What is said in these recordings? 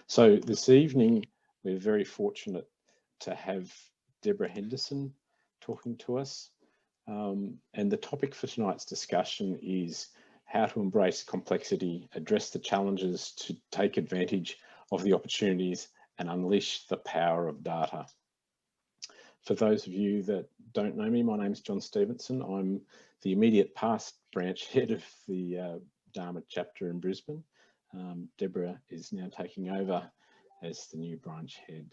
So this evening, we're very fortunate to have Deborah Henderson talking to us. And the topic for tonight's discussion is how to embrace complexity, address the challenges to take advantage of the opportunities and unleash the power of data. For those of you that don't know me, my name's John Stevenson. I'm the immediate past branch head of the DAMA chapter in Brisbane. Deborah is now taking over as the new branch head.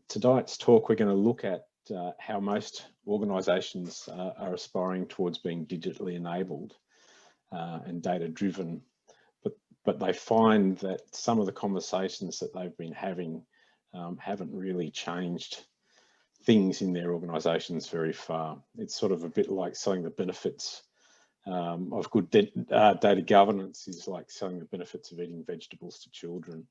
Tonight's talk, we're going to look at how most organisations are aspiring towards being digitally enabled and data driven, but they find that some of the conversations that they've been having haven't really changed things in their organisations very far. It's sort of a bit like selling the benefits of good data governance is like selling the benefits of eating vegetables to children.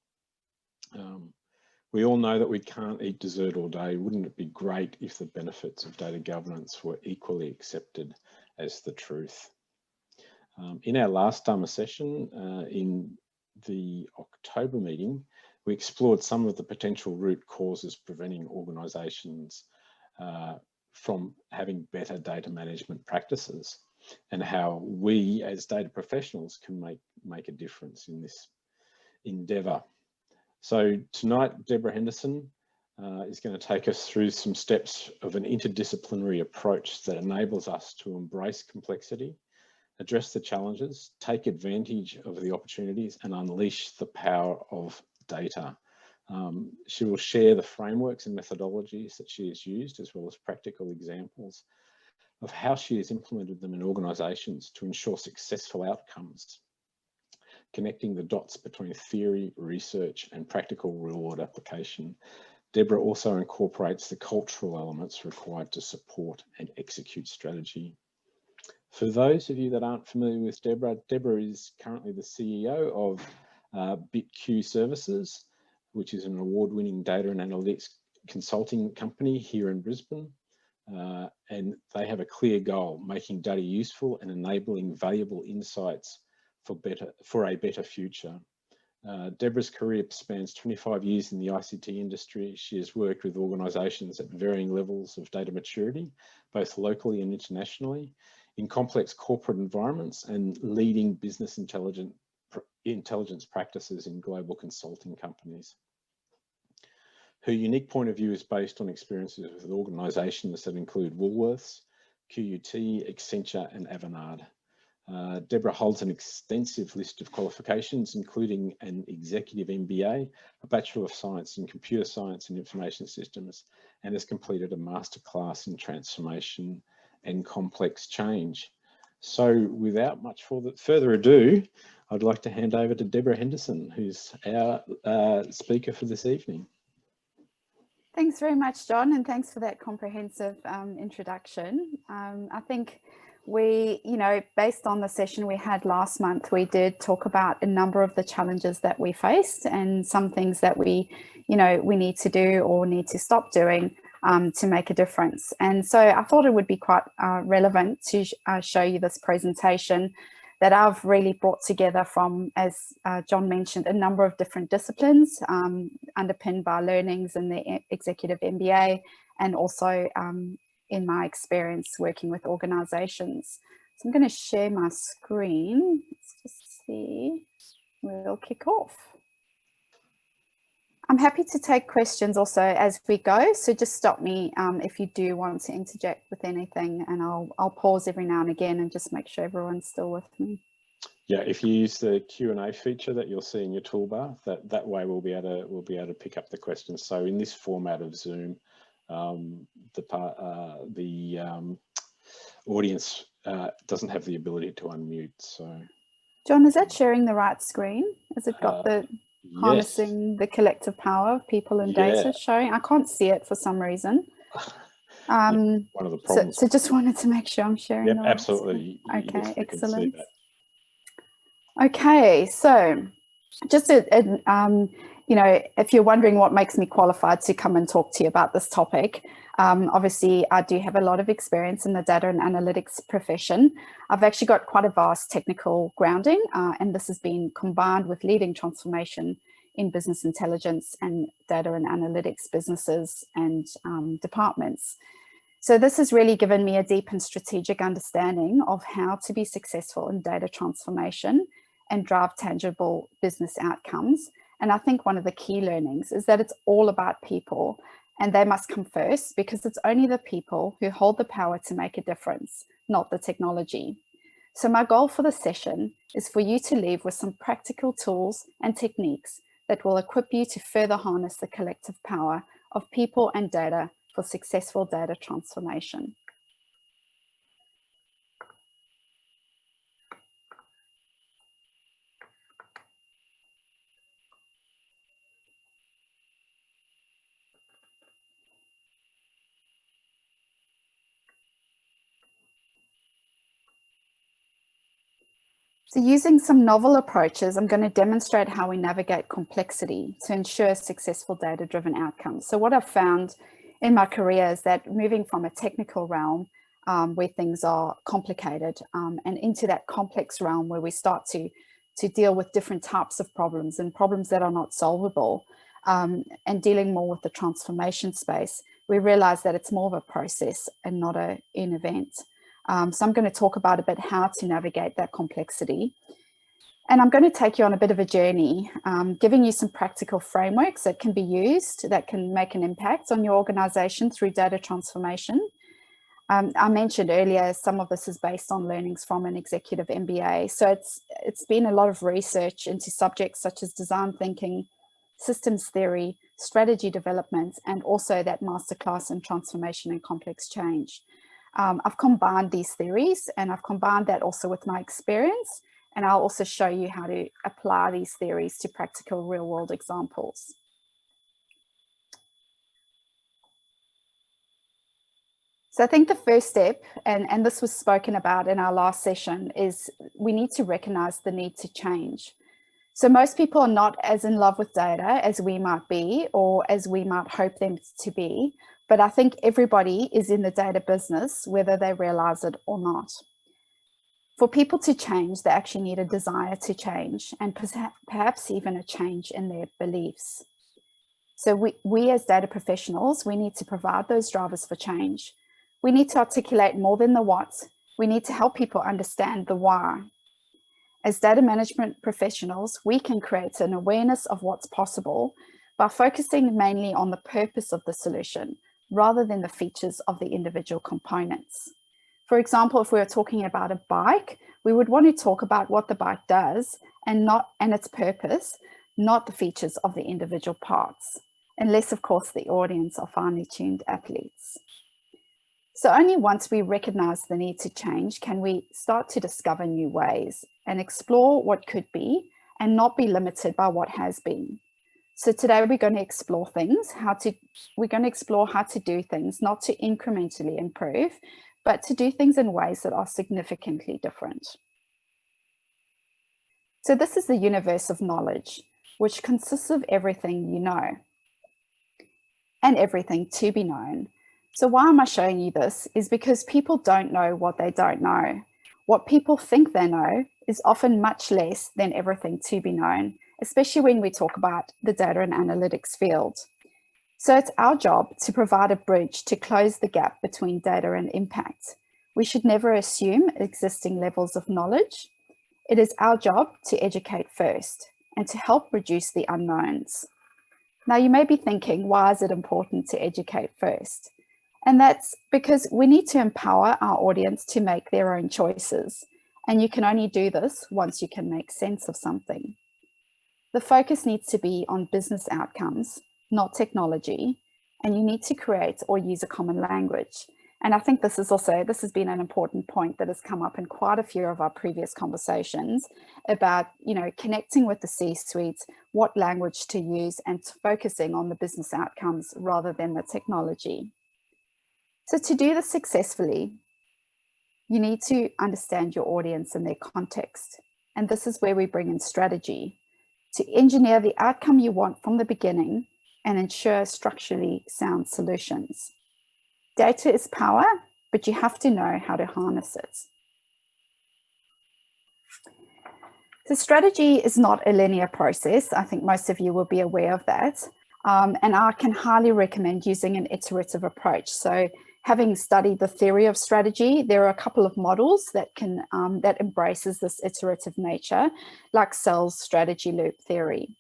We all know that we can't eat dessert all day. Wouldn't it be great if the benefits of data governance were equally accepted as the truth? In our last DAMA session, in the October meeting, we explored some of the potential root causes preventing organisations from having better data management practices, and how we as data professionals can make a difference in this endeavour. So tonight, Deborah Henderson is going to take us through some steps of an interdisciplinary approach that enables us to embrace complexity, address the challenges, take advantage of the opportunities and unleash the power of data. She will share the frameworks and methodologies that she has used, as well as practical examples of how she has implemented them in organisations to ensure successful outcomes, connecting the dots between theory, research and practical real-world application. Deborah also incorporates the cultural elements required to support and execute strategy. For those of you that aren't familiar with Deborah, Deborah is currently the CEO of BitQ Services, which is an award-winning data and analytics consulting company here in Brisbane. And they have a clear goal, making data useful and enabling valuable insights for a better future. Deborah's career spans 25 years in the ICT industry. She has worked with organisations at varying levels of data maturity, both locally and internationally, in complex corporate environments and leading business intelligence practices in global consulting companies. Her unique point of view is based on experiences with organisations that include Woolworths, QUT, Accenture and Avanade. Deborah holds an extensive list of qualifications, including an executive MBA, a Bachelor of Science in Computer Science and Information Systems, and has completed a masterclass in transformation and complex change. So without much further ado, I'd like to hand over to Deborah Henderson, who's our speaker for this evening. Thanks very much, John, and thanks for that comprehensive introduction. I think we, based on the session we had last month, we did talk about a number of the challenges that we faced and some things that we need to do or need to stop doing to make a difference. And so I thought it would be quite relevant to show you this presentation that I've really brought together from, as John mentioned, a number of different disciplines underpinned by learnings in the executive MBA and also in my experience working with organisations. So I'm going to share my screen. Let's just see, we'll kick off. I'm happy to take questions also as we go, so just stop me if you do want to interject with anything, and I'll pause every now and again and just make sure everyone's still with me. Yeah, if you use the Q&A feature that you'll see in your toolbar, that way we'll be able to pick up the questions. So in this format of Zoom, the audience doesn't have the ability to unmute. So, John, is that sharing the right screen? Has it got the harnessing yes, the collective power of people and data showing? I can't see it for some reason. One of the problems. So just wanted to make sure I'm sharing. Yep, the right absolutely. screen. Okay, yes, excellent. Okay, so just if you're wondering what makes me qualified to come and talk to you about this topic, obviously I do have a lot of experience in the data and analytics profession. I've actually got quite a vast technical grounding, and this has been combined with leading transformation in business intelligence and data and analytics businesses and departments. So this has really given me a deep and strategic understanding of how to be successful in data transformation and drive tangible business outcomes. And I think one of the key learnings is that it's all about people, and they must come first, because it's only the people who hold the power to make a difference, not the technology. So my goal for this session is for you to leave with some practical tools and techniques that will equip you to further harness the collective power of people and data for successful data transformation. So using some novel approaches, I'm going to demonstrate how we navigate complexity to ensure successful data-driven outcomes. So what I've found in my career is that moving from a technical realm where things are complicated and into that complex realm where we start to deal with different types of problems and problems that are not solvable, and dealing more with the transformation space, we realize that it's more of a process and not an event. So I'm going to talk about a bit how to navigate that complexity. And I'm going to take you on a bit of a journey, giving you some practical frameworks that can be used, that can make an impact on your organization through data transformation. I mentioned earlier, some of this is based on learnings from an executive MBA. So it's been a lot of research into subjects such as design thinking, systems theory, strategy development, and also that masterclass in transformation and complex change. I've combined these theories, and I've combined that also with my experience, and I'll also show you how to apply these theories to practical real-world examples. So I think the first step, and this was spoken about in our last session, is we need to recognize the need to change. So most people are not as in love with data as we might be, or as we might hope them to be. But I think everybody is in the data business, whether they realize it or not. For people to change, they actually need a desire to change, and perhaps even a change in their beliefs. So we as data professionals, we need to provide those drivers for change. We need to articulate more than the what. We need to help people understand the why. As data management professionals, we can create an awareness of what's possible by focusing mainly on the purpose of the solution, rather than the features of the individual components. For example, if we were talking about a bike, we would want to talk about what the bike does and its purpose, not the features of the individual parts, unless of course the audience are finely tuned athletes. So only once we recognize the need to change can we start to discover new ways and explore what could be and not be limited by what has been. So today we're going to explore we're going to explore how to do things, not to incrementally improve, but to do things in ways that are significantly different. So this is the universe of knowledge, which consists of everything you know and everything to be known. So why am I showing you this? Is because people don't know what they don't know. What people think they know is often much less than everything to be known, especially when we talk about the data and analytics field. So it's our job to provide a bridge to close the gap between data and impact. We should never assume existing levels of knowledge. It is our job to educate first and to help reduce the unknowns. Now you may be thinking, why is it important to educate first? And that's because we need to empower our audience to make their own choices. And you can only do this once you can make sense of something. The focus needs to be on business outcomes, not technology, and you need to create or use a common language. And I think this has been an important point that has come up in quite a few of our previous conversations about, connecting with the C-suite, what language to use, and focusing on the business outcomes rather than the technology. So to do this successfully, you need to understand your audience and their context. And this is where we bring in strategy to engineer the outcome you want from the beginning and ensure structurally sound solutions. Data is power, but you have to know how to harness it. So strategy is not a linear process. I think most of you will be aware of that. And I can highly recommend using an iterative approach. So having studied the theory of strategy, there are a couple of models that can that embraces this iterative nature, like Searle's strategy loop theory.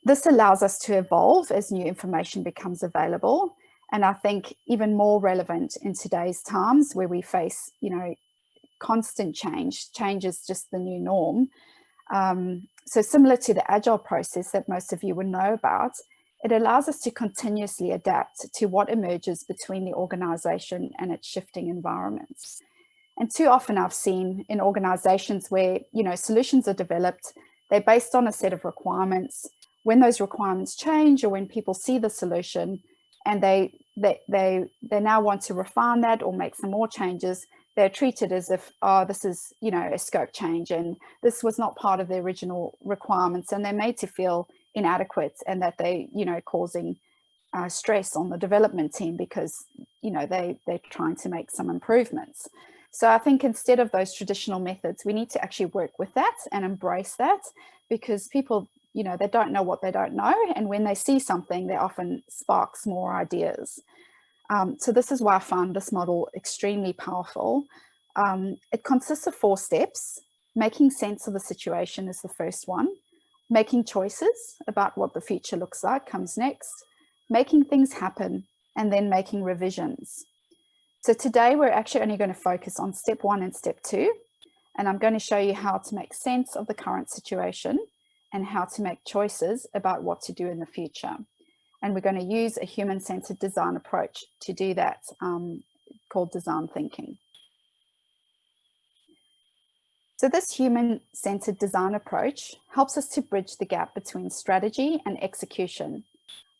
This allows us to evolve as new information becomes available. And I think even more relevant in today's times where we face, constant change. Change is just the new norm. So similar to the agile process that most of you would know about, it allows us to continuously adapt to what emerges between the organization and its shifting environments. And too often I've seen in organizations where, solutions are developed, they're based on a set of requirements. When those requirements change or when people see the solution and they now want to refine that or make some more changes, they're treated as if, oh, this is, a scope change and this was not part of the original requirements, and they're made to feel inadequate and that they, causing stress on the development team because, they're trying to make some improvements. So I think instead of those traditional methods, we need to actually work with that and embrace that, because people, they don't know what they don't know. And when they see something, they often sparks more ideas. So this is why I found this model extremely powerful. It consists of 4 steps. Making sense of the situation is the first one. Making choices about what the future looks like comes next. Making things happen, and then making revisions. So today we're actually only going to focus on step 1 and step 2. And I'm going to show you how to make sense of the current situation and how to make choices about what to do in the future. And we're going to use a human-centered design approach to do that, called design thinking. So this human-centered design approach helps us to bridge the gap between strategy and execution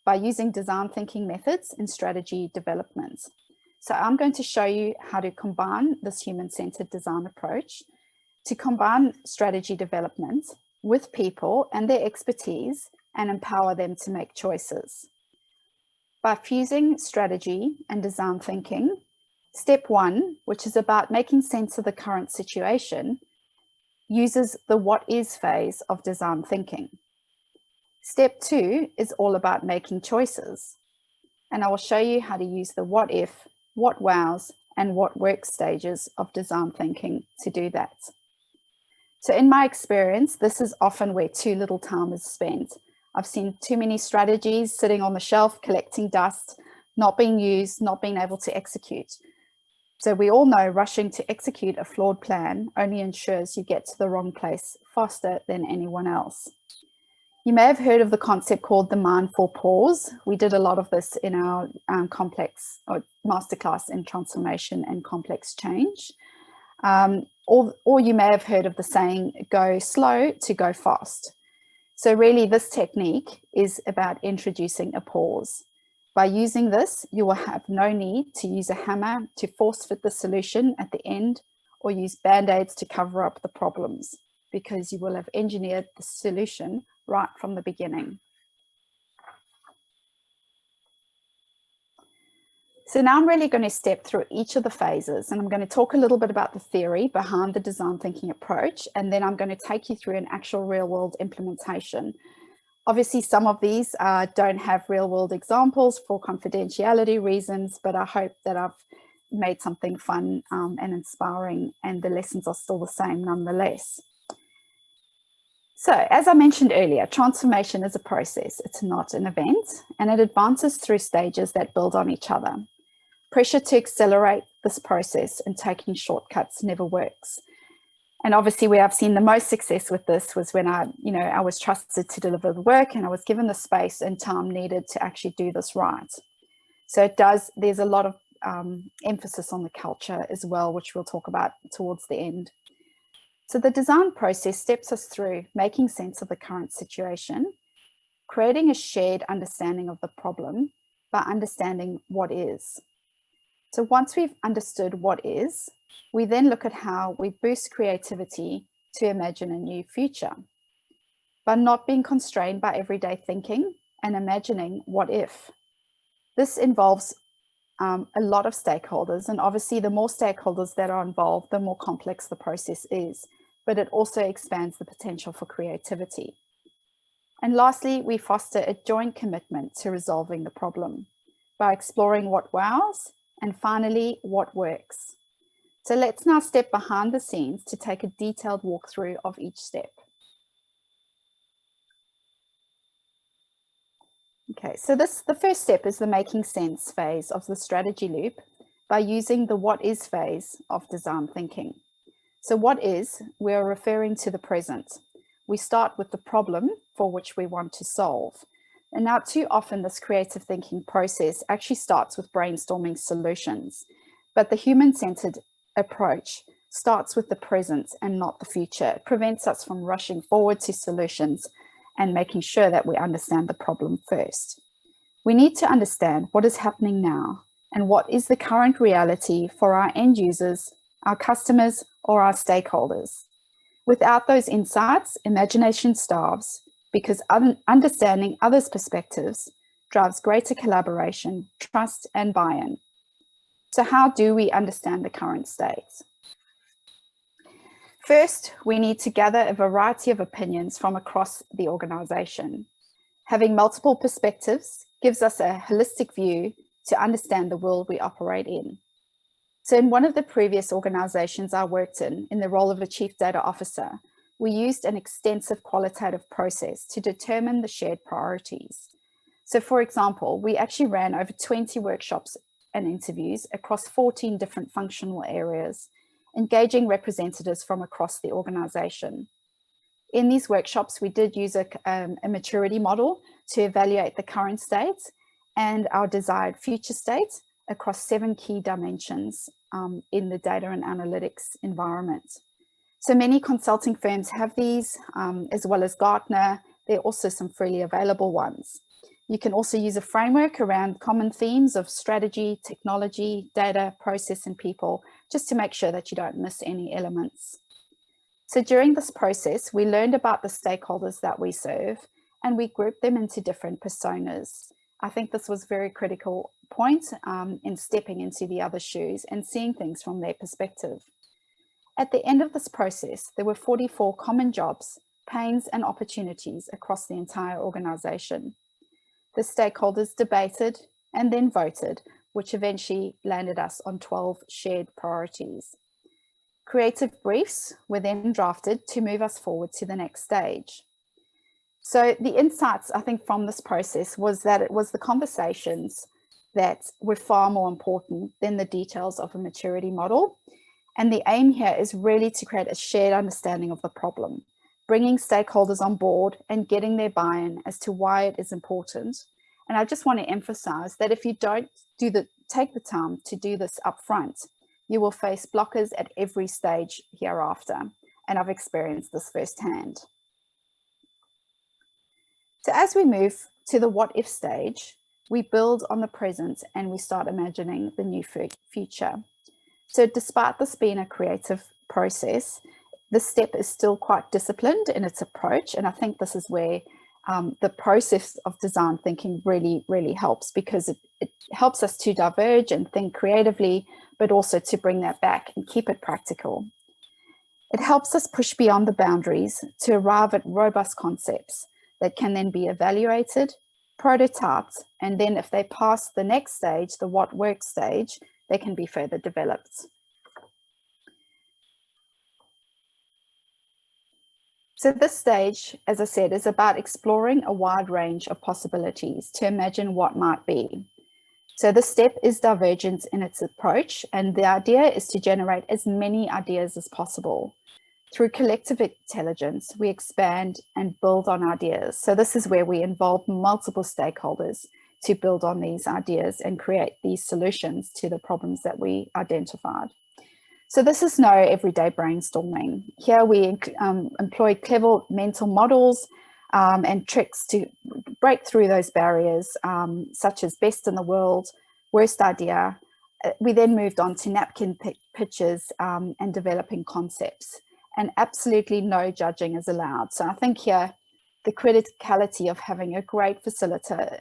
by using design thinking methods in strategy development. So I'm going to show you how to combine this human-centered design approach to combine strategy development with people and their expertise and empower them to make choices. By fusing strategy and design thinking, step 1, which is about making sense of the current situation, uses the what is phase of design thinking. Step 2 is all about making choices. And I will show you how to use the what if, what wows, and what works stages of design thinking to do that. So in my experience, this is often where too little time is spent. I've seen too many strategies sitting on the shelf, collecting dust, not being used, not being able to execute. So we all know rushing to execute a flawed plan only ensures you get to the wrong place faster than anyone else. You may have heard of the concept called the mindful pause. We did a lot of this in our complex or masterclass in transformation and complex change. Or you may have heard of the saying, go slow to go fast. So really this technique is about introducing a pause. By using this, you will have no need to use a hammer to force fit the solution at the end or use band-aids to cover up the problems, because you will have engineered the solution right from the beginning. So now I'm really going to step through each of the phases, and I'm going to talk a little bit about the theory behind the design thinking approach, and then I'm going to take you through an actual real world implementation. Obviously, some of these don't have real world examples for confidentiality reasons, but I hope that I've made something fun and inspiring, and the lessons are still the same nonetheless. So as I mentioned earlier, transformation is a process. It's not an event, and it advances through stages that build on each other. Pressure to accelerate this process and taking shortcuts never works. And obviously where I've seen the most success with this was when I was trusted to deliver the work, and I was given the space and time needed to actually do this right. So there's a lot of emphasis on the culture as well, which we'll talk about towards the end. So the design process steps us through making sense of the current situation, creating a shared understanding of the problem by understanding what is. So once we've understood what is, we then look at how we boost creativity to imagine a new future by not being constrained by everyday thinking and imagining what if. This involves a lot of stakeholders, and obviously the more stakeholders that are involved, the more complex the process is. but it also expands the potential for creativity. And lastly, we foster a joint commitment to resolving the problem by exploring what wows and finally what works. So let's now step behind the scenes to take a detailed walkthrough of each step. Okay, so the first step is the making sense phase of the strategy loop by using the what is phase of design thinking. So what is, we're referring to the present. We start with the problem for which we want to solve. And now too often this creative thinking process actually starts with brainstorming solutions, but the human-centered approach starts with the present and not the future. It prevents us from rushing forward to solutions and making sure that we understand the problem first. We need to understand what is happening now and what is the current reality for our end users, our customers, or our stakeholders. Without those insights, imagination starves because understanding others' perspectives drives greater collaboration, trust, and buy-in. So how do we understand the current state? First, we need to gather a variety of opinions from across the organization. Having multiple perspectives gives us a holistic view to understand the world we operate in. So in one of the previous organizations I worked in the role of a chief data officer, we used an extensive qualitative process to determine the shared priorities. So for example, we actually ran over 20 workshops and interviews across 14 different functional areas, engaging representatives from across the organization. In these workshops, we did use a maturity model to evaluate the current state and our desired future state across 7 key dimensions in the data and analytics environment. So many consulting firms have these, as well as Gartner. There are also some freely available ones. You can also use a framework around common themes of strategy, technology, data, process, and people, just to make sure that you don't miss any elements. So during this process, we learned about the stakeholders that we serve, and we grouped them into different personas. I think this was a very critical point in stepping into the other shoes and seeing things from their perspective. At the end of this process, there were 44 common jobs, pains, and opportunities across the entire organization. The stakeholders debated and then voted, which eventually landed us on 12 shared priorities. Creative briefs were then drafted to move us forward to the next stage. So the insights, I think, from this process was that it was the conversations that were far more important than the details of a maturity model. And the aim here is really to create a shared understanding of the problem, bringing stakeholders on board and getting their buy-in as to why it is important. And I just want to emphasize that if you don't take the time to do this upfront, you will face blockers at every stage hereafter. And I've experienced this firsthand. So as we move to the what if stage, we build on the present and we start imagining the new future. So despite this being a creative process, this step is still quite disciplined in its approach. And I think this is where the process of design thinking really helps, because it helps us to diverge and think creatively, but also to bring that back and keep it practical. It helps us push beyond the boundaries to arrive at robust concepts that can then be evaluated, prototyped, and then if they pass the next stage, the what works stage, they can be further developed. So this stage, as I said, is about exploring a wide range of possibilities to imagine what might be. So this step is divergent in its approach, and the idea is to generate as many ideas as possible. Through collective intelligence, we expand and build on ideas. So this is where we involve multiple stakeholders to build on these ideas and create these solutions to the problems that we identified. So this is no everyday brainstorming. Here we employ clever mental models and tricks to break through those barriers, such as best in the world, worst idea. We then moved on to napkin pitches and developing concepts, and absolutely no judging is allowed. So I think here the criticality of having a great facilitator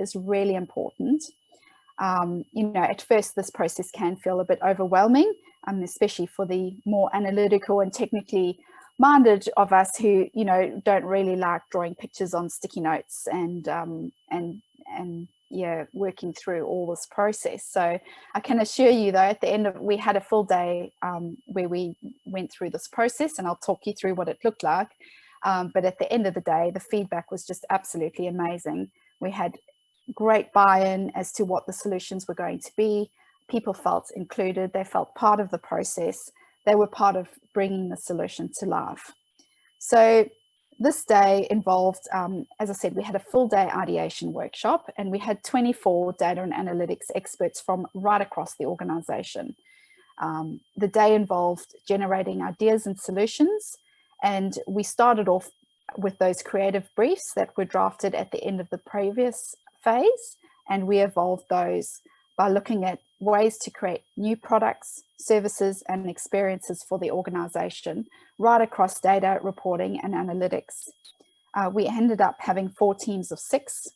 is really important. You know, at first this process can feel a bit overwhelming, especially for the more analytical and technically minded of us who, you know, don't really like drawing pictures on sticky notes and yeah, working through all this process. So I can assure you, though, at the end of, we had a full day where we went through this process, and I'll talk you through what it looked like. But at the end of the day, the feedback was just absolutely amazing. We had great buy-in as to what the solutions were going to be. People felt included, they felt part of the process, they were part of bringing the solution to life. So this day involved, as I said, we had a full day ideation workshop, and we had 24 data and analytics experts from right across the organization. The day involved generating ideas and solutions, and we started off with those creative briefs that were drafted at the end of the previous phase, and we evolved those by looking at ways to create new products, services, and experiences for the organization right across data, reporting, and analytics. We ended up having 4 teams of 6.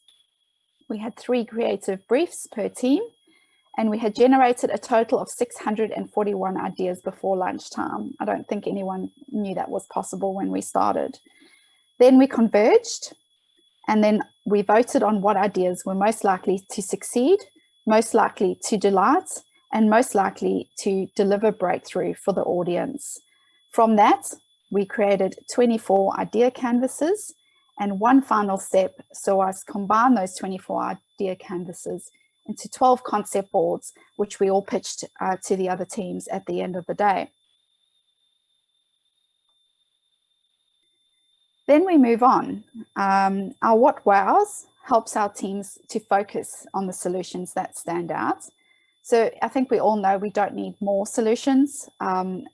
We had 3 creative briefs per team, and we had generated a total of 641 ideas before lunchtime. I don't think anyone knew that was possible when we started. Then we converged, and then we voted on what ideas were most likely to succeed, most likely to delight, and most likely to deliver breakthrough for the audience. From that, we created 24 idea canvases, and one final step saw us combine those 24 idea canvases into 12 concept boards, which we all pitched to the other teams at the end of the day. Then we move on. Our what wows helps our teams to focus on the solutions that stand out. So I think we all know we don't need more solutions, and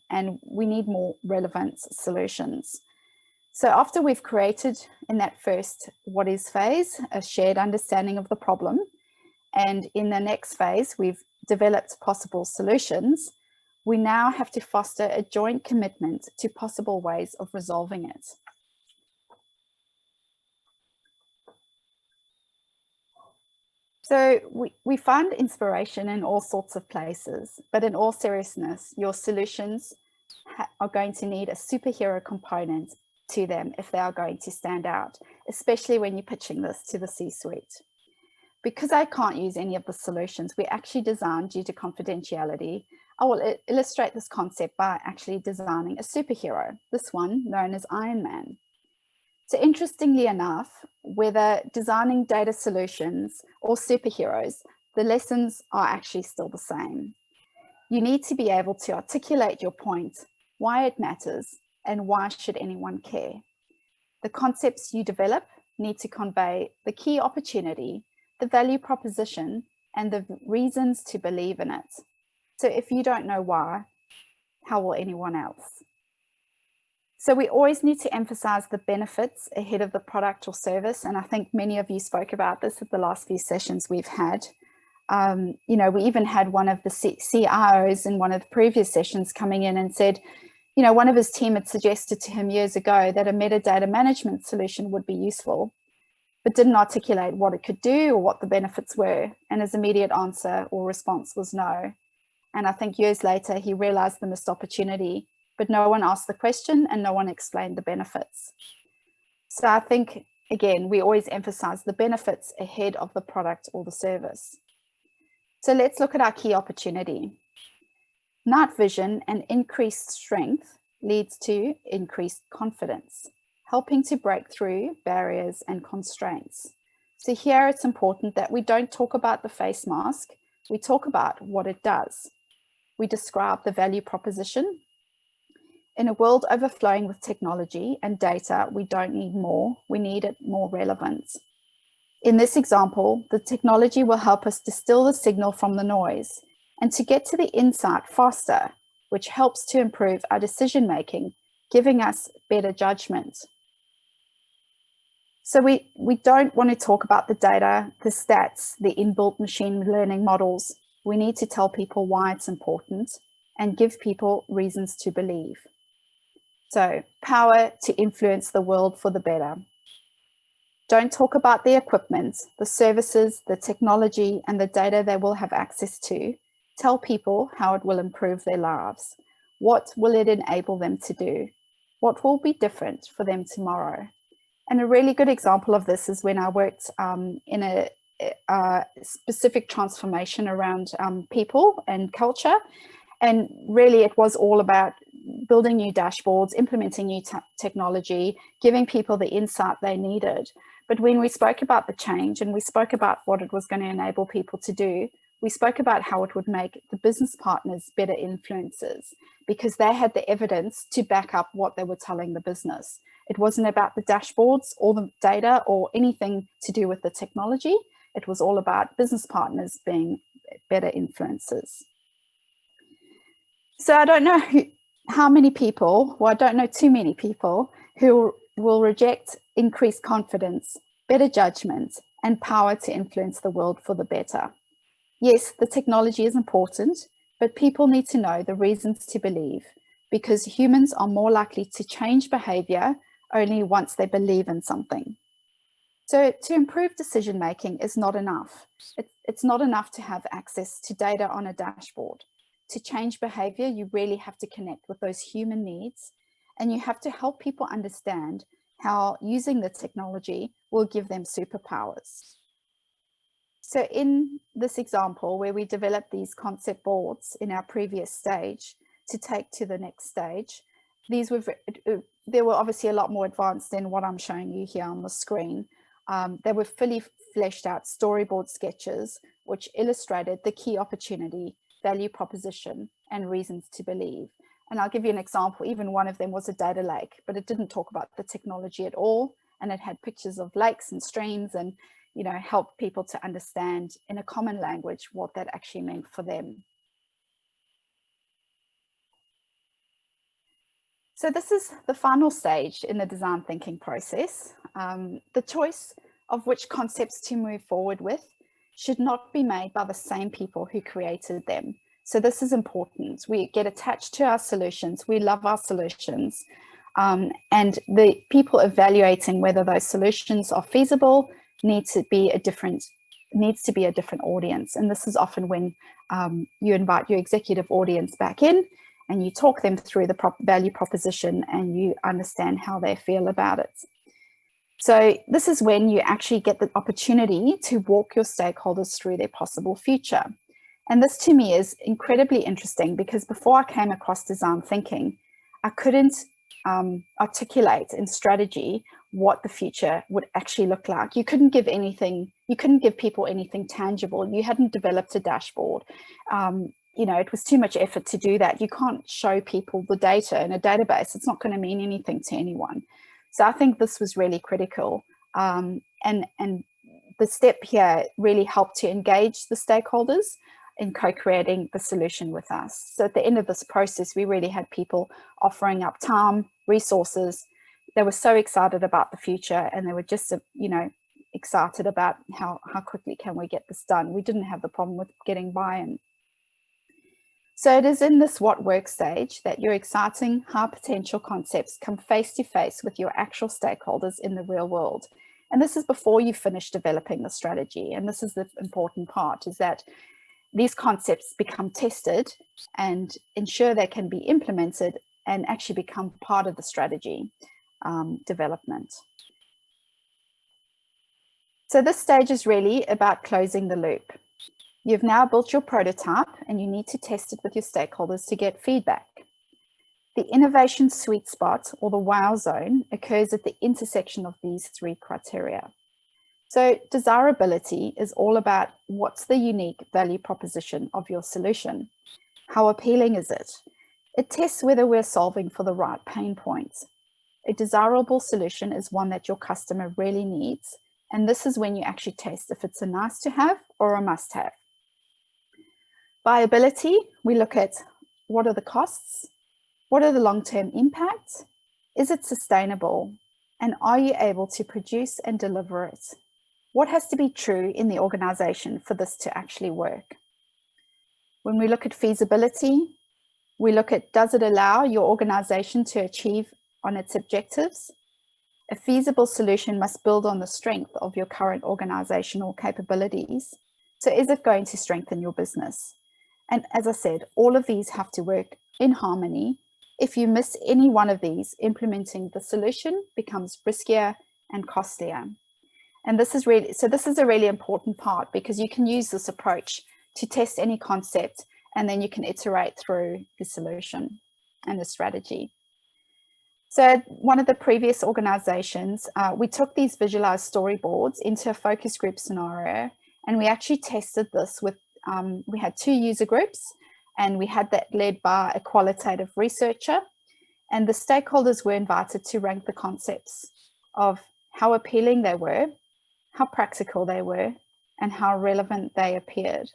we need more relevant solutions. So after we've created in that first what is phase, a shared understanding of the problem, and in the next phase, we've developed possible solutions, we now have to foster a joint commitment to possible ways of resolving it. So we find inspiration in all sorts of places, but in all seriousness, your solutions are going to need a superhero component to them if they are going to stand out, especially when you're pitching this to the C-suite. Because I can't use any of the solutions we actually designed due to confidentiality, I will illustrate this concept by actually designing a superhero, this one known as Iron Man. So interestingly enough, whether designing data solutions or superheroes, the lessons are actually still the same. You need to be able to articulate your point, why it matters, and why should anyone care. The concepts you develop need to convey the key opportunity, the value proposition, and the reasons to believe in it. So if you don't know why, how will anyone else? So we always need to emphasize the benefits ahead of the product or service. And I think many of you spoke about this at the last few sessions we've had. You know, we even had one of the CIOs in one of the previous sessions coming in and said, you know, one of his team had suggested to him years ago that a metadata management solution would be useful, but didn't articulate what it could do or what the benefits were. And his immediate answer or response was no. And I think years later, he realized the missed opportunity, but no one asked the question and no one explained the benefits. So I think, again, we always emphasize the benefits ahead of the product or the service. So let's look at our key opportunity. Night vision and increased strength leads to increased confidence, helping to break through barriers and constraints. So here it's important that we don't talk about the face mask, we talk about what it does. We describe the value proposition. In a world overflowing with technology and data, we don't need more, we need it more relevant. In this example, the technology will help us distill the signal from the noise and to get to the insight faster, which helps to improve our decision-making, giving us better judgment. So we don't want to talk about the data, the stats, the inbuilt machine learning models. We need to tell people why it's important and give people reasons to believe. So, power to influence the world for the better. Don't talk about the equipment, the services, the technology, and the data they will have access to. Tell people how it will improve their lives. What will it enable them to do? What will be different for them tomorrow? And a really good example of this is when I worked in a specific transformation around people and culture. And really it was all about building new dashboards, implementing new technology, giving people the insight they needed. But when we spoke about the change and we spoke about what it was going to enable people to do, we spoke about how it would make the business partners better influencers because they had the evidence to back up what they were telling the business. It wasn't about the dashboards or the data or anything to do with the technology. It was all about business partners being better influencers. So I don't know how many people, well, I don't know too many people who will reject increased confidence, better judgment, and power to influence the world for the better. Yes, the technology is important, but people need to know the reasons to believe because humans are more likely to change behavior only once they believe in something. So to improve decision making is not enough. It's not enough to have access to data on a dashboard. To change behavior, you really have to connect with those human needs and you have to help people understand how using the technology will give them superpowers. So in this example where we developed these concept boards in our previous stage to take to the next stage, they were obviously a lot more advanced than what I'm showing you here on the screen. They were fully fleshed out storyboard sketches which illustrated the key opportunity, value proposition, and reasons to believe. And I'll give you an example. Even one of them was a data lake, but it didn't talk about the technology at all. And it had pictures of lakes and streams and, you know, help people to understand in a common language what that actually meant for them. So this is the final stage in the design thinking process. The choice of which concepts to move forward with should not be made by the same people who created them. So this is important. We get attached to our solutions. We love our solutions. And the people evaluating whether those solutions are feasible needs to be a different audience. And this is often when you invite your executive audience back in and you talk them through the value proposition and you understand how they feel about it. So this is when you actually get the opportunity to walk your stakeholders through their possible future. And this to me is incredibly interesting because before I came across design thinking, I couldn't articulate in strategy what the future would actually look like. You couldn't give people anything tangible. You hadn't developed a dashboard. You know, it was too much effort to do that. You can't show people the data in a database. It's not going to mean anything to anyone. So I think this was really critical. And the step here really helped to engage the stakeholders in co-creating the solution with us. So at the end of this process, we really had people offering up time, resources. They were so excited about the future and they were just, you know, excited about how quickly can we get this done. We didn't have the problem with getting buy-in. So it is in this what works stage that your exciting high potential concepts come face to face with your actual stakeholders in the real world. And this is before you finish developing the strategy. And this is the important part, is that these concepts become tested and ensure they can be implemented and actually become part of the strategy development. So this stage is really about closing the loop. You've now built your prototype and you need to test it with your stakeholders to get feedback. The innovation sweet spot, or the wow zone, occurs at the intersection of these three criteria. So desirability is all about what's the unique value proposition of your solution. How appealing is it? It tests whether we're solving for the right pain points. A desirable solution is one that your customer really needs. And this is when you actually test if it's a nice to have or a must have. Viability, we look at what are the costs? What are the long-term impacts? Is it sustainable? And are you able to produce and deliver it? What has to be true in the organization for this to actually work? When we look at feasibility, we look at, does it allow your organization to achieve on its objectives? A feasible solution must build on the strength of your current organizational capabilities. So is it going to strengthen your business? And as I said, all of these have to work in harmony. If you miss any one of these, implementing the solution becomes riskier and costlier. And this is a really important part, because you can use this approach to test any concept, and then you can iterate through the solution and the strategy. So at one of the previous organizations, we took these visualized storyboards into a focus group scenario, and we actually tested this with, we had 2 user groups, and we had that led by a qualitative researcher, and the stakeholders were invited to rank the concepts of how appealing they were, how practical they were, and how relevant they appeared.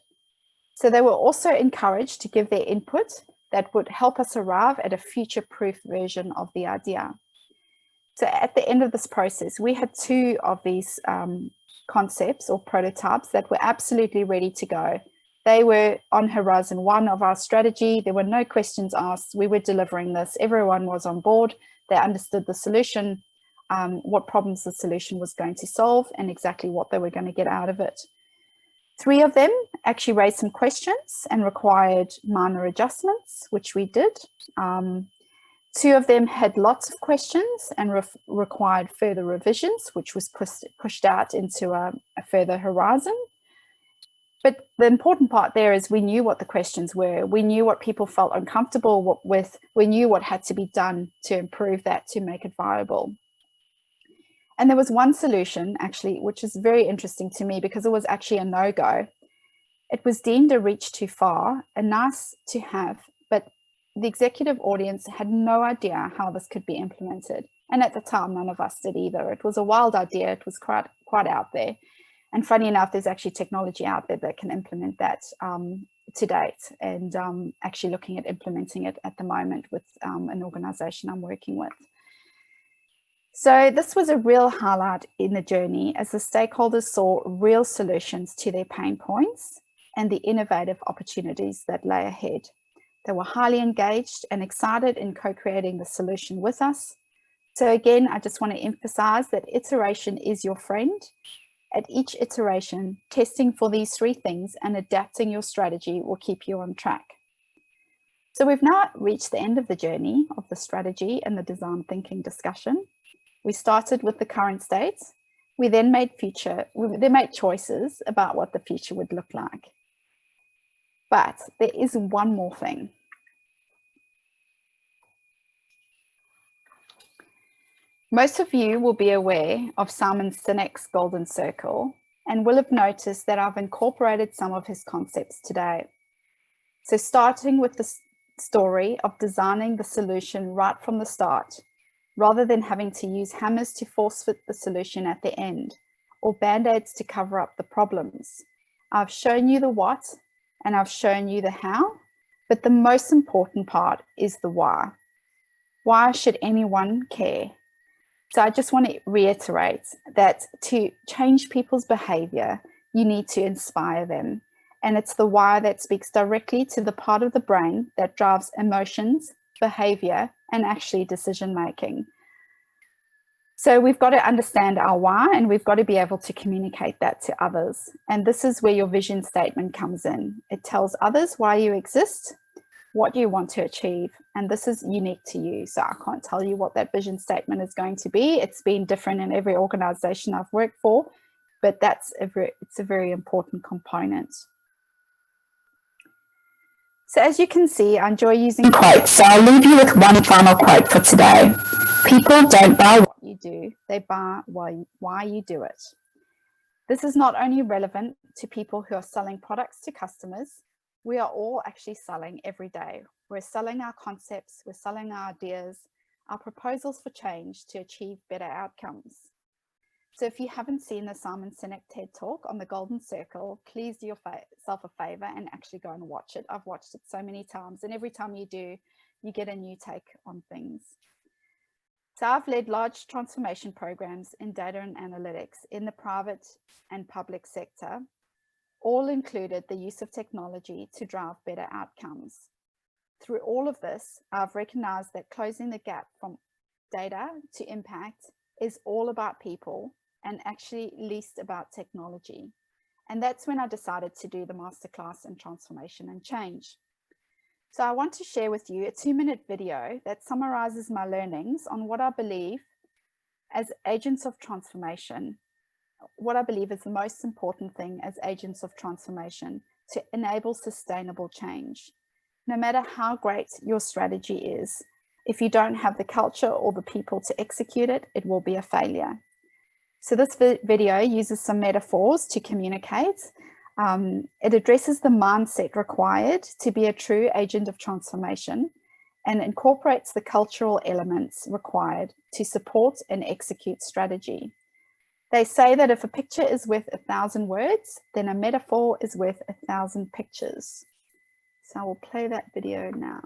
So they were also encouraged to give their input that would help us arrive at a future-proof version of the idea. So at the end of this process, we had 2 of these concepts or prototypes that were absolutely ready to go. They were on horizon 1 of our strategy. There were no questions asked. We were delivering this. Everyone was on board. They understood the solution, what problems the solution was going to solve, and exactly what they were going to get out of it. 3 of them actually raised some questions and required minor adjustments, which we did. 2 of them had lots of questions and required further revisions, which was pushed out into a further horizon. But the important part there is we knew what the questions were. We knew what people felt uncomfortable with. We knew what had to be done to improve that, to make it viable. And there was one solution, actually, which is very interesting to me, because it was actually a no-go. It was deemed a reach too far, a nice to have, but the executive audience had no idea how this could be implemented. And at the time, none of us did either. It was a wild idea. It was quite out there. And funny enough, there's actually technology out there that can implement that to date, and actually looking at implementing it at the moment with an organization I'm working with. So this was a real highlight in the journey, as the stakeholders saw real solutions to their pain points and the innovative opportunities that lay ahead. They were highly engaged and excited in co-creating the solution with us. So again, I just want to emphasize that iteration is your friend. At each iteration, testing for these 3 things and adapting your strategy will keep you on track. So we've now reached the end of the journey of the strategy and the design thinking discussion. We started with the current state. We then made choices about what the future would look like. But there is one more thing. Most of you will be aware of Simon Sinek's Golden Circle and will have noticed that I've incorporated some of his concepts today. So starting with the story of designing the solution right from the start, rather than having to use hammers to force fit the solution at the end, or band-aids to cover up the problems. I've shown you the what, and I've shown you the how, but the most important part is the why. Why should anyone care? So I just want to reiterate that to change people's behavior, you need to inspire them. And it's the why that speaks directly to the part of the brain that drives emotions, behavior, and actually decision-making. So we've got to understand our why, and we've got to be able to communicate that to others. And this is where your vision statement comes in. It tells others why you exist, what you want to achieve, and this is unique to you. So I can't tell you what that vision statement is going to be. It's been different in every organization I've worked for, but it's a very important component. So as you can see, I enjoy using quotes. So I'll leave you with one final quote for today. People don't buy what you do, they buy why you do it. This is not only relevant to people who are selling products to customers. We are all actually selling every day. We're selling our concepts, we're selling our ideas, our proposals for change to achieve better outcomes. So if you haven't seen the Simon Sinek TED Talk on the Golden Circle, please do yourself a favor and actually go and watch it. I've watched it so many times, and every time you do, you get a new take on things. So I've led large transformation programs in data and analytics in the private and public sector, all included the use of technology to drive better outcomes. Through all of this, I've recognized that closing the gap from data to impact is all about people and actually least about technology. And that's when I decided to do the masterclass in transformation and change. So I want to share with you a 2-minute video that summarizes my learnings on what I believe as agents of transformation, what I believe is the most important thing as agents of transformation to enable sustainable change. No matter how great your strategy is, if you don't have the culture or the people to execute it, it will be a failure. So this video uses some metaphors to communicate. It addresses the mindset required to be a true agent of transformation and incorporates the cultural elements required to support and execute strategy. They say that if a picture is worth 1,000 words, then a metaphor is worth 1,000 pictures. So I will play that video now.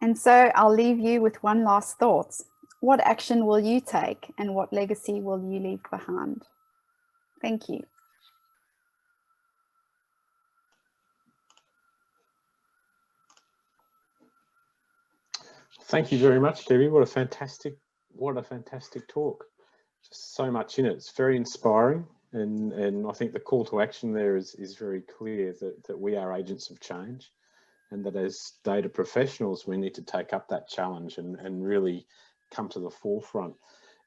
And so I'll leave you with one last thought. What action will you take and what legacy will you leave behind? Thank you. Thank you very much, Debbie. What a fantastic talk. Just so much in it. It's very inspiring, and I think the call to action there is very clear that we are agents of change, and that as data professionals we need to take up that challenge and really come to the forefront.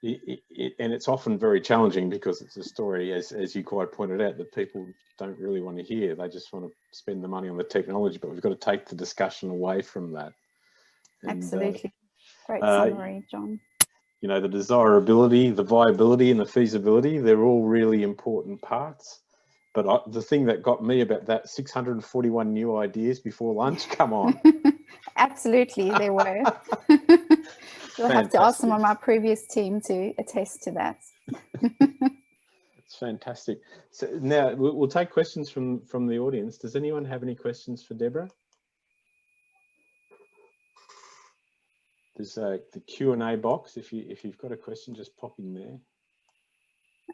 And it's often very challenging because it's a story, as you quite pointed out, that people don't really want to hear. They just want to spend the money on the technology, but we've got to take the discussion away from that. And, absolutely. Great summary, John. You know, the desirability, the viability and the feasibility, they're all really important parts. But the thing that got me about that 641 new ideas before lunch, come on. Absolutely, there were. You'll have to ask some of my previous team to attest to that. It's fantastic. So now we'll take questions from the audience. Does anyone have any questions for Deborah? There's the Q&A box. If you've got a question, just pop in there.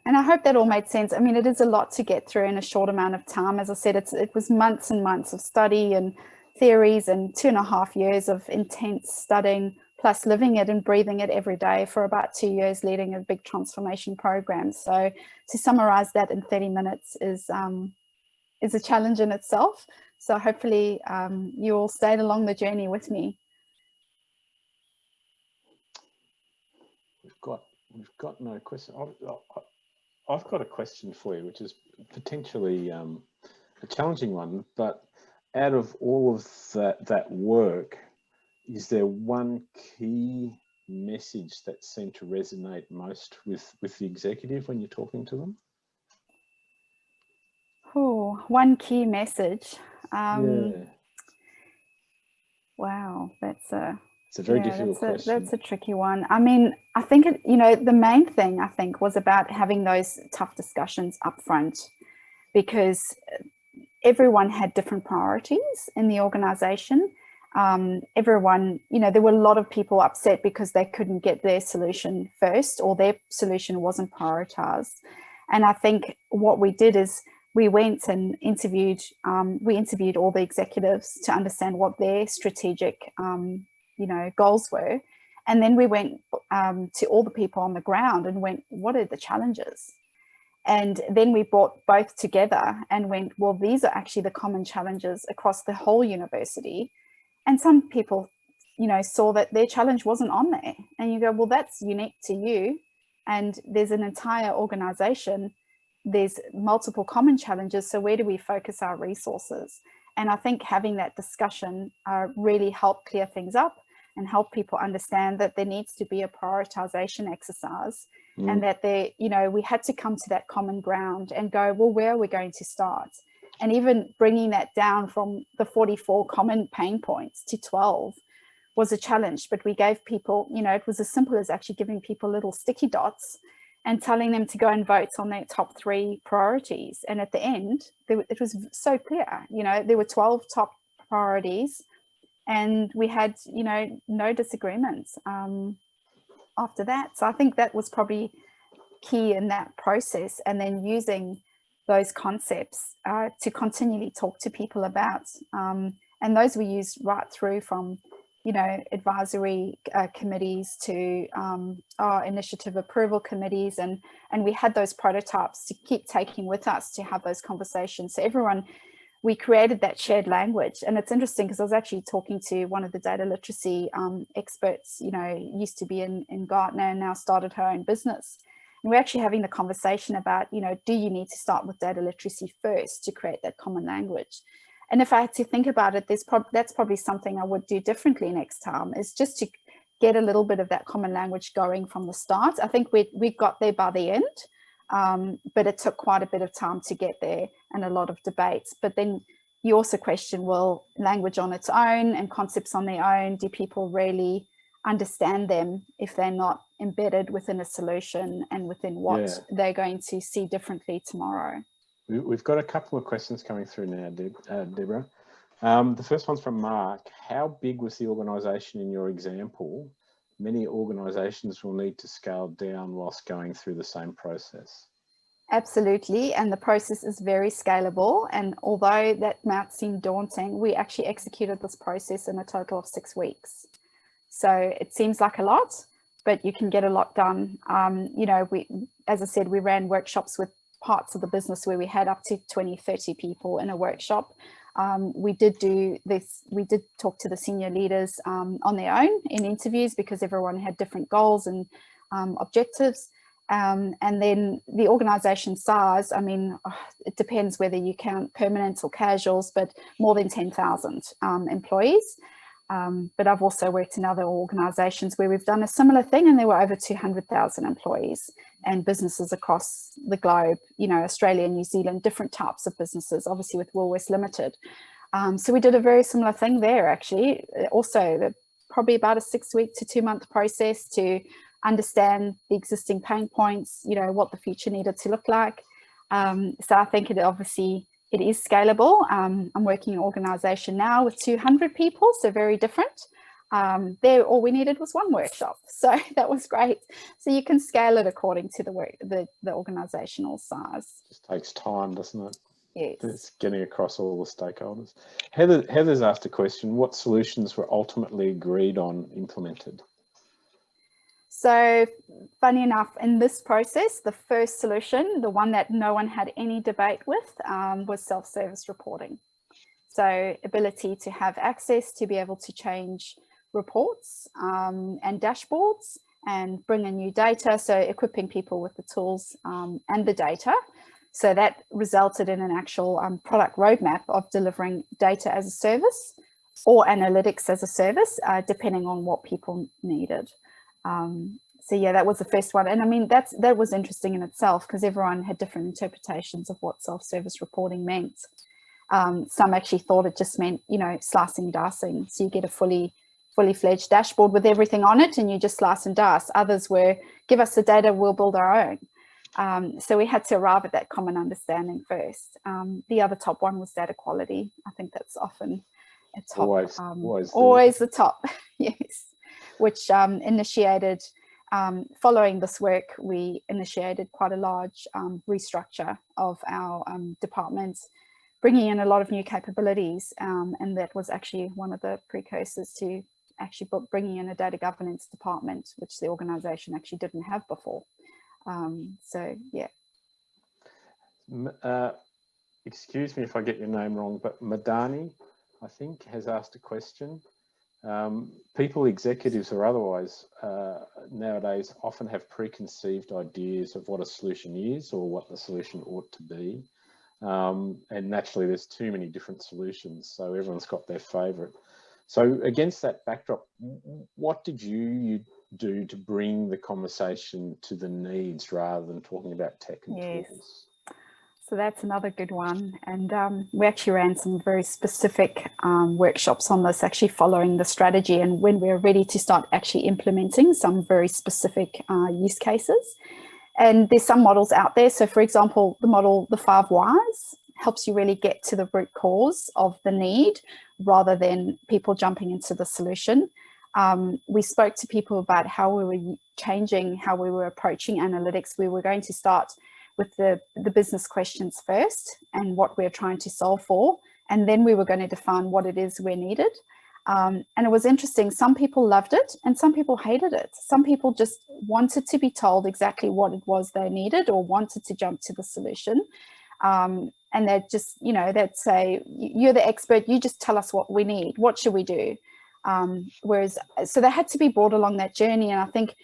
And I hope that all made sense. I mean, it is a lot to get through in a short amount of time. As I said, it was months and months of study and theories and 2.5 years of intense studying, plus living it and breathing it every day for about 2 years, leading a big transformation program. So to summarize that in 30 minutes is a challenge in itself. So hopefully you all stayed along the journey with me. We've got no question. I've got a question for you, which is potentially a challenging one, but out of all of that work, is there one key message that seemed to resonate most with the executive when you're talking to them? Oh, one key message. Yeah. Wow, It's a very difficult question. That's a tricky one. I mean, I think the main thing I think was about having those tough discussions up front, because everyone had different priorities in the organization. Everyone, there were a lot of people upset because they couldn't get their solution first, or their solution wasn't prioritized. And I think what we did is we went and interviewed all the executives to understand what their strategic, goals were. And then we went to all the people on the ground and went, what are the challenges? And then we brought both together and went, well, these are actually the common challenges across the whole university. And some people, saw that their challenge wasn't on there. And you go, well, that's unique to you. And there's an entire organization. There's multiple common challenges. So where do we focus our resources? And I think having that discussion really helped clear things up and help people understand that there needs to be a prioritization exercise. And that we had to come to that common ground and go, well, where are we going to start? And even bringing that down from the 44 common pain points to 12 was a challenge. But we gave people, it was as simple as actually giving people little sticky dots and telling them to go and vote on their top 3 priorities. And at the end, it was so clear, there were 12 top priorities, and we had, no disagreements after that. So I think that was probably key in that process, and then using those concepts to continually talk to people about, and those we used right through from advisory committees to our initiative approval committees, and we had those prototypes to keep taking with us to have those conversations. So we created that shared language. And it's interesting because I was actually talking to one of the data literacy experts, used to be in Gartner and now started her own business. And we're actually having the conversation about, do you need to start with data literacy first to create that common language? And if I had to think about it, that's probably something I would do differently next time, is just to get a little bit of that common language going from the start. I think we got there by the end, but it took quite a bit of time to get there and a lot of debates. But then you also question, well, language on its own and concepts on their own, do people really understand them if they're not embedded within a solution and within what they're going to see differently tomorrow? We've got a couple of questions coming through now, Deborah. The first one's from Mark. How big was the organisation in your example? Many organisations will need to scale down whilst going through the same process. Absolutely, and the process is very scalable. And although that might seem daunting, we actually executed this process in a total of 6 weeks. So it seems like a lot, but you can get a lot done. As I said, we ran workshops with parts of the business where we had up to 20, 30 people in a workshop. We did do this, we did talk to the senior leaders on their own in interviews, because everyone had different goals and objectives. And then the organisation size, it depends whether you count permanents or casuals, but more than 10,000 employees. But I've also worked in other organisations where we've done a similar thing, and there were over 200,000 employees and businesses across the globe, Australia, New Zealand, different types of businesses, obviously with Woolworths Limited. So we did a very similar thing there, actually. Also, probably about a 6-week to 2-month process to understand the existing pain points, what the future needed to look like. So I think it is scalable. I'm working in an organisation now with 200 people, so very different. There, all we needed was 1 workshop, so that was great. So you can scale it according to the organisational size. It just takes time, doesn't it? Yes. It's getting across all the stakeholders. Heather's asked a question: what solutions were ultimately agreed on, implemented? So funny enough, in this process, the first solution, the one that no one had any debate with, was self-service reporting. So ability to have access to be able to change reports and dashboards and bring in new data. So equipping people with the tools and the data. So that resulted in an actual product roadmap of delivering data as a service or analytics as a service, depending on what people needed. So yeah, that was the first one. And that was interesting in itself, because everyone had different interpretations of what self-service reporting meant. Some actually thought it just meant, you know, slicing and dicing. So you get a fully fledged dashboard with everything on it and you just slice and dice. Others were, give us the data, we'll build our own. So we had to arrive at that common understanding first. The other top one was data quality. I think that's often a top, always the top, yes, which initiated, following this work, we initiated quite a large restructure of our departments, bringing in a lot of new capabilities, and that was actually one of the precursors to actually bringing in a data governance department, which the organisation actually didn't have before. So yeah. Excuse me if I get your name wrong, but Madani, I think, has asked a question. People, executives or otherwise, nowadays often have preconceived ideas of what a solution is or what the solution ought to be. And naturally, there's too many different solutions, so everyone's got their favourite. So against that backdrop, what did you do to bring the conversation to the needs rather than talking about tech and tools? So that's another good one. And we actually ran some very specific workshops on this, actually following the strategy, and when we were ready to start actually implementing some very specific use cases. And there's some models out there. So for example, the model, the 5 whys, helps you really get to the root cause of the need rather than people jumping into the solution. We spoke to people about how we were changing, how we were approaching analytics. We were going to start with the business questions first and what we're trying to solve for. And then we were going to define what it is we needed. And it was interesting. Some people loved it and some people hated it. Some people just wanted to be told exactly what it was they needed or wanted to jump to the solution. And they'd just, you know, they'd say, you're the expert, you just tell us what we need. What should we do? So they had to be brought along that journey. And I think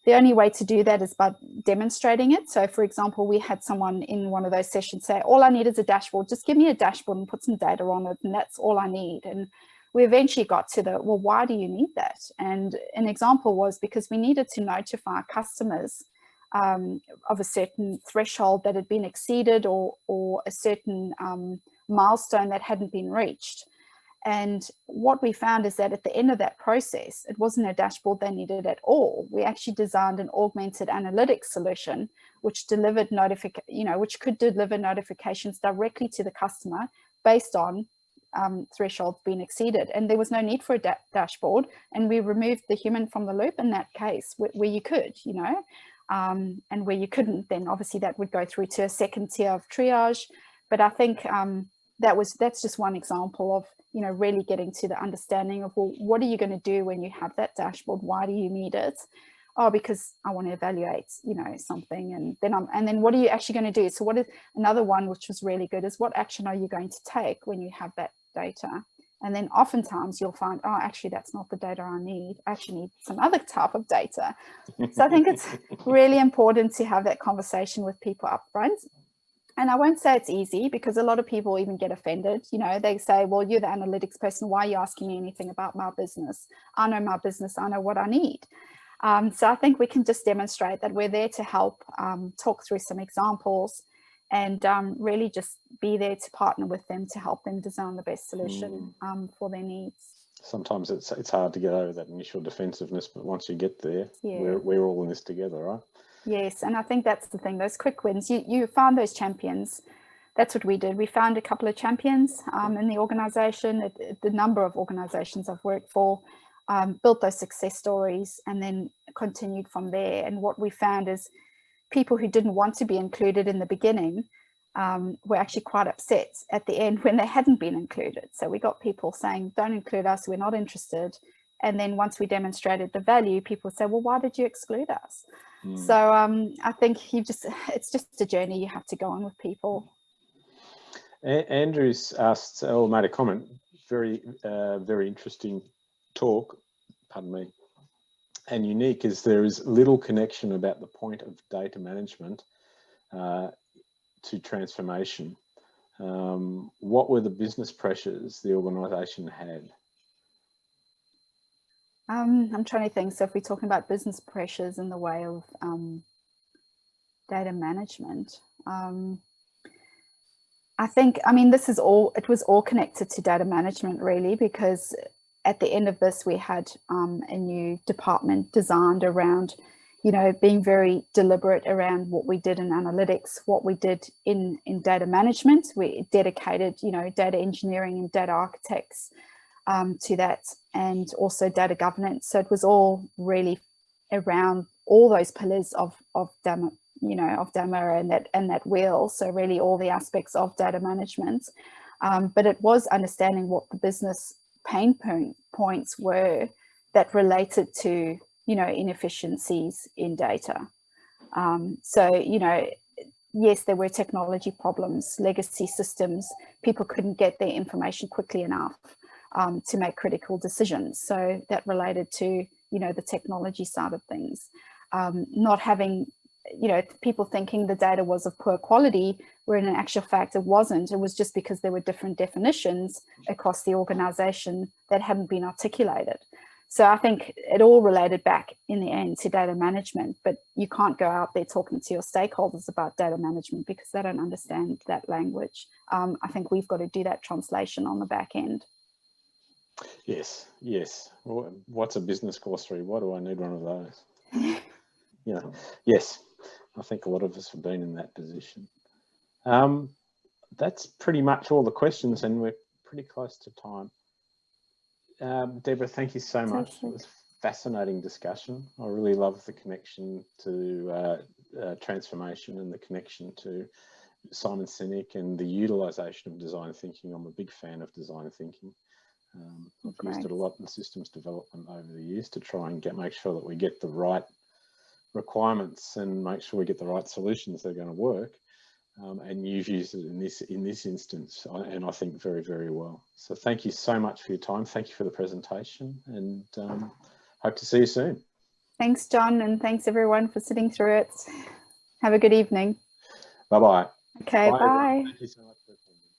the only way to do that is by demonstrating it. So for example, we had someone in one of those sessions say, all I need is a dashboard. Just give me a dashboard and put some data on it. And that's all I need. And we eventually got to the, well, why do you need that? And an example was because we needed to notify customers of a certain threshold that had been exceeded or a certain milestone that hadn't been reached. And what we found is that at the end of that process, it wasn't a dashboard they needed at all. We actually designed an augmented analytics solution, which delivered which could deliver notifications directly to the customer based on thresholds being exceeded. And there was no need for a dashboard. And we removed the human from the loop in that case where you could, you know, and where you couldn't, then obviously that would go through to a second tier of triage. But I think that's just one example of, you know, really getting to the understanding of, well, what are you going to do when you have that dashboard? Why do you need it? Oh, because I want to evaluate, you know, something, and then what are you actually going to do? So what is another one which was really good is, what action are you going to take when you have that data? And then oftentimes you'll find, oh, actually that's not the data I need. I actually need some other type of data. So I think it's really important to have that conversation with people up front. And I won't say it's easy, because a lot of people even get offended. You know, they say, well, you're the analytics person. Why are you asking me anything about my business? I know my business. I know what I need. So I think we can just demonstrate that we're there to help, talk through some examples, and really just be there to partner with them to help them design the best solution for their needs. Sometimes it's hard to get over that initial defensiveness, but once you get there, we're all in this together, right? Yes, and I think that's the thing, those quick wins, you found those champions. That's what we did. We found a couple of champions in the organisation, the number of organisations I've worked for, built those success stories and then continued from there. And what we found is people who didn't want to be included in the beginning were actually quite upset at the end when they hadn't been included. So we got people saying, don't include us, we're not interested. And then once we demonstrated the value, people say, well, why did you exclude us? So I think it's just a journey you have to go on with people. Andrew's asked, or made a comment, very interesting talk, pardon me, and unique, is there is little connection about the point of data management to transformation. What were the business pressures the organisation had? I'm trying to think. So if we're talking about business pressures in the way of data management, I I think, I mean, this is all, it was all connected to data management really, because at the end of this, we had a new department designed around, you know, being very deliberate around what we did in analytics, what we did in data management. We dedicated, you know, data engineering and data architects to that, and also data governance. So it was all really around all those pillars of DAMA, you know, of DAMA and that wheel. So really all the aspects of data management. But it was understanding what the business pain points were that related to, you know, inefficiencies in data. So, you know, yes, there were technology problems, legacy systems, people couldn't get their information quickly enough to make critical decisions. So that related to, you know, the technology side of things. Not having, you know, people thinking the data was of poor quality, where in actual fact it wasn't. It was just because there were different definitions across the organization that hadn't been articulated. So I think it all related back in the end to data management, but you can't go out there talking to your stakeholders about data management because they don't understand that language. I think we've got to do that translation on the back end. Yes, yes. What's a business glossary? Why do I need one of those? You know, yes, I think a lot of us have been in that position. That's pretty much all the questions, and we're pretty close to time. Deborah, thank you so much. It was a fascinating discussion. I really love the connection to transformation and the connection to Simon Sinek and the utilisation of design thinking. I'm a big fan of design thinking. I've used it a lot in systems development over the years to try and make sure that we get the right requirements and make sure we get the right solutions that are going to work. And you've used it in this instance, and I think very, very well. So thank you so much for your time. Thank you for the presentation, and hope to see you soon. Thanks, John, and thanks everyone for sitting through it. Have a good evening. Bye-bye. Okay, bye. Thank you so much for attending.